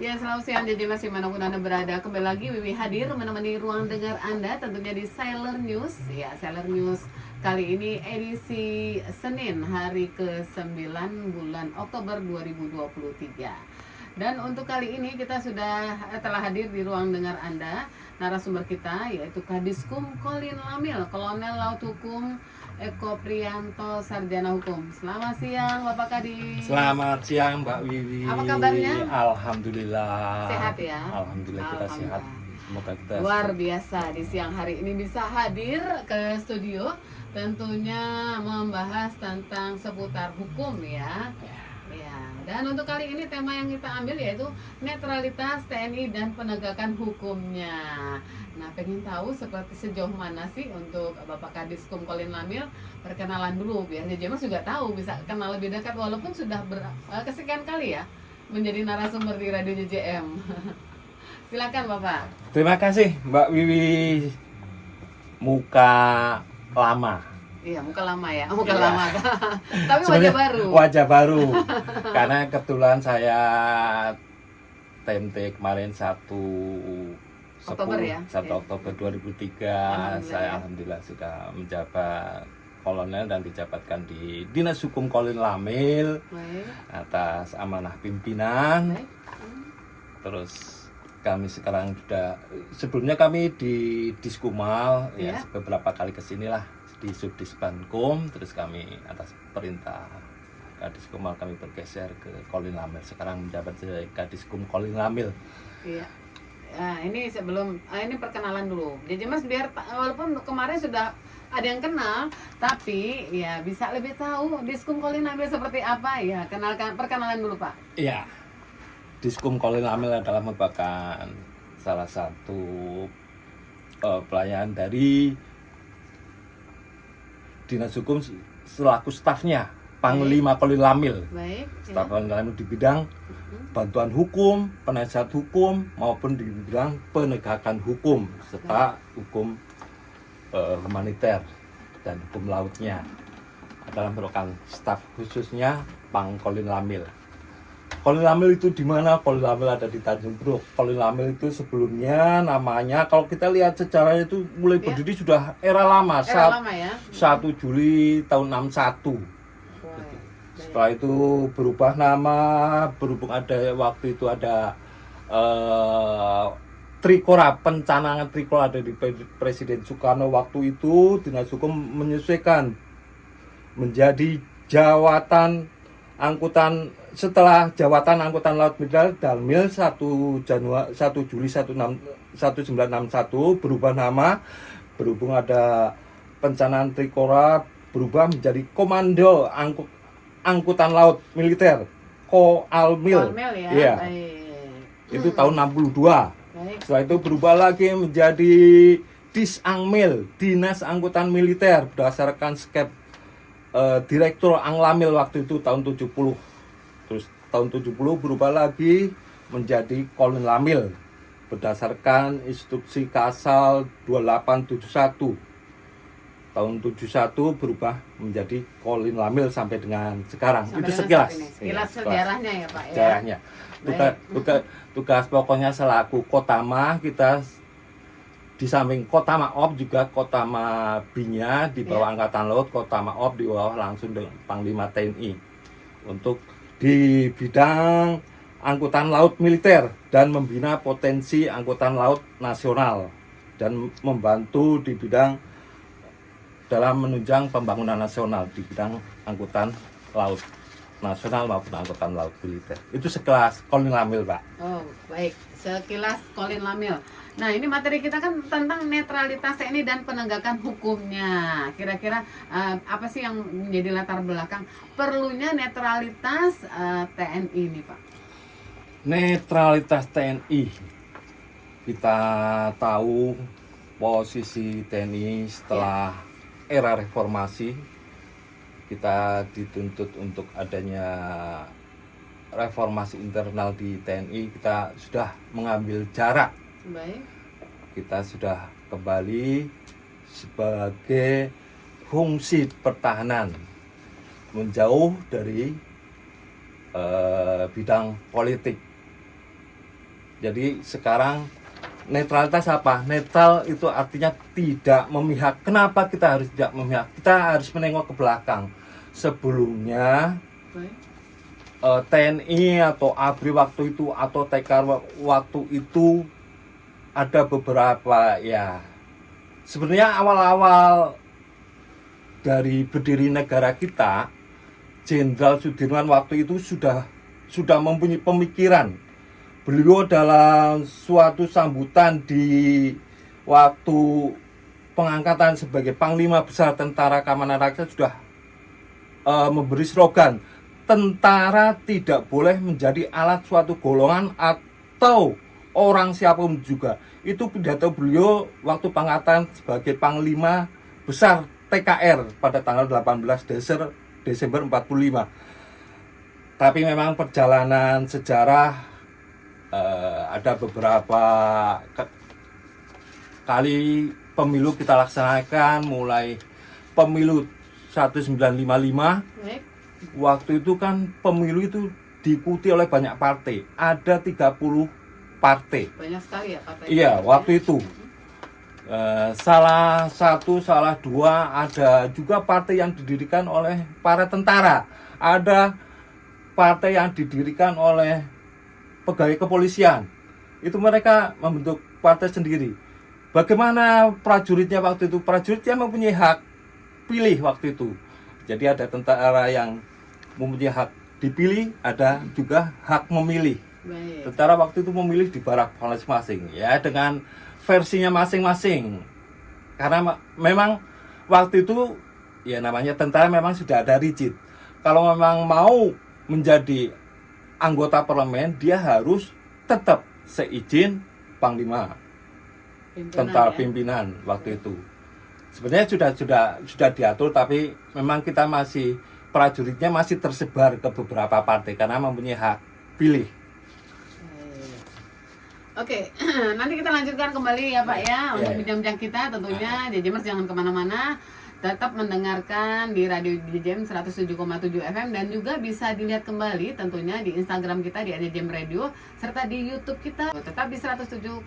Ya, selamat siang jadi masih manapun Anda berada. Kembali lagi Wiwi hadir menemani ruang dengar Anda tentunya di Sailor News. Ya, Sailor News kali ini edisi Senin hari ke-9 bulan Oktober 2023. Dan untuk kali ini kita telah hadir di ruang dengar Anda. Narasumber kita yaitu Kadiskum Colin Lamil, Kolonel Laut Hukum Eko Priyanto, Sarjana Hukum. Selamat siang Bapak Kadis. Selamat siang Mbak Wiwi. Apa kabarnya? Alhamdulillah. Sehat ya? Alhamdulillah kita sehat. Semoga kita luar biasa di siang hari ini bisa hadir ke studio, tentunya membahas tentang seputar hukum ya. Ya, dan untuk kali ini tema yang kita ambil yaitu netralitas TNI dan penegakan hukumnya. Nah, pengen tahu seperti sejauh mana sih untuk Bapak Kadiskum Colin Lamil, perkenalan dulu biar JJ Mas juga tahu, bisa kenal lebih dekat walaupun sudah kesekian kali ya menjadi narasumber di Radio JJM. Silakan Bapak. Terima kasih Mbak Wiwi. Muka lama. Iya, muka lama ya. Muka lama. Tapi wajah baru. Wajah baru. Karena kebetulan saya TMT kemarin 1 Oktober ya? 1 Oktober 2003 saya alhamdulillah sudah menjabat kolonel dan dijabatkan di Dinas Hukum Colin Lamil. Baik. Atas amanah pimpinan. Baik. Terus kami sekarang sudah, sebelumnya kami di Diskumal ya beberapa kali kesinilah di Subdisbankum, terus kami atas perintah Kadiskumal kami bergeser ke Colin Lamil, sekarang menjabat sebagai Kadiskum Colin Lamil. Iya. Nah, ini sebelum ini perkenalan dulu. Jadi Mas biar walaupun kemarin sudah ada yang kenal, tapi ya bisa lebih tahu Diskum Colin Lamil seperti apa ya. Perkenalan dulu Pak. Iya. Diskum Colin Lamil adalah merupakan salah satu pelayan dari Dinas Hukum selaku stafnya Panglima Colin Lamil. Baik. Staf Colin Lamil di bidang bantuan hukum, penasihat hukum maupun di bidang penegakan hukum serta hukum humaniter dan hukum lautnya. Adalah merupakan staf khususnya Pang Colin Lamil. Colin Lamil itu di mana? Colin Lamil ada di Tanjung Priok. Colin Lamil itu sebelumnya namanya, kalau kita lihat sejarahnya itu mulai berdiri sudah era lama. Lama ya. 1 Juli tahun 61. Setelah itu berubah nama, berhubung ada waktu itu ada Trikora, pencanangan Trikora ada di Presiden Soekarno waktu itu. Dinas Hukum menyesuaikan menjadi jawatan angkutan, setelah jawatan angkutan laut militer Dalmil 1 Juli 1961 berubah nama, berhubung ada pencanangan Trikora berubah menjadi Komando Angkutan Laut Militer Koalmil. Ya. Iya. Itu tahun 62. Baik. Setelah itu berubah lagi menjadi Disangmil, Dinas Angkutan Militer berdasarkan skep Direktur Anglamil waktu itu tahun 70. Terus tahun 70 berubah lagi menjadi Colin Lamil berdasarkan instruksi Kasal 2871. Tahun 71 berubah menjadi Colin Lamil sampai dengan sekarang. Sampai itu dengan sekilas. Sekilas sejarahnya ya Pak ya. Sejarahnya. Tugas pokoknya selaku Kotama, kita di samping Kotama Op juga Kotama Binya di bawah Angkatan Laut, Kotama Op di bawah langsung dengan Panglima TNI untuk di bidang angkutan laut militer dan membina potensi angkutan laut nasional dan membantu di bidang dalam menunjang pembangunan nasional di bidang angkutan laut nasional maupun angkutan laut militer. Itu sekelas Colin Lamil, Pak. Oh, baik. Sekilas Colin Lamil. Nah, ini materi kita kan tentang netralitas TNI dan penegakan hukumnya. Kira-kira apa sih yang menjadi latar belakang perlunya netralitas TNI ini, Pak? Netralitas TNI. Kita tahu posisi TNI setelah era reformasi, kita dituntut untuk adanya reformasi internal di TNI. Kita sudah mengambil jarak. Baik. Kita sudah kembali sebagai fungsi pertahanan, menjauh dari bidang politik. Jadi sekarang netralitas apa? Netral itu artinya tidak memihak. Kenapa kita harus tidak memihak? Kita harus menengok ke belakang. Sebelumnya Baik. TNI atau ABRI waktu itu atau TK waktu itu ada beberapa ya. Sebenarnya awal-awal dari berdiri negara kita, Jenderal Sudirman waktu itu sudah mempunyai pemikiran. Beliau dalam suatu sambutan di waktu pengangkatan sebagai Panglima Besar Tentara Keamanan Rakyat sudah memberi slogan, tentara tidak boleh menjadi alat suatu golongan atau orang siapapun juga. Itu pidato beliau waktu pengangkatan sebagai Panglima Besar TKR pada tanggal 18 Desember 45. Tapi memang perjalanan sejarah ada beberapa kali pemilu kita laksanakan, mulai pemilu 1955. Baik. Waktu itu kan pemilu itu diikuti oleh banyak partai. Ada 30 partai. Banyak sekali ya partai. Iya, waktu itu. Salah satu, salah dua, ada juga partai yang didirikan oleh para tentara. Ada partai yang didirikan oleh pegawai kepolisian. Itu mereka membentuk partai sendiri. Bagaimana prajuritnya waktu itu? Prajuritnya mempunyai hak pilih waktu itu. Jadi ada tentara yang mempunyai hak dipilih, ada juga hak memilih. Baik. Tentara waktu itu memilih di barak masing-masing, ya, dengan versinya masing-masing. Karena memang waktu itu ya namanya tentara memang sudah ada rigid. Kalau memang mau menjadi anggota parlemen, dia harus tetap seizin Panglima tentara pimpinan waktu itu. Sebenarnya sudah diatur, tapi memang kita masih prajuritnya masih tersebar ke beberapa partai karena mempunyai hak pilih. Oke, nanti kita lanjutkan kembali ya Pak ya untuk Ya. bincang-bincang kita. Tentunya JJMers jangan kemana-mana, tetap mendengarkan di Radio JJM 107,7 FM dan juga bisa dilihat kembali tentunya di Instagram kita di JJM Radio serta di YouTube kita tetap di 107,7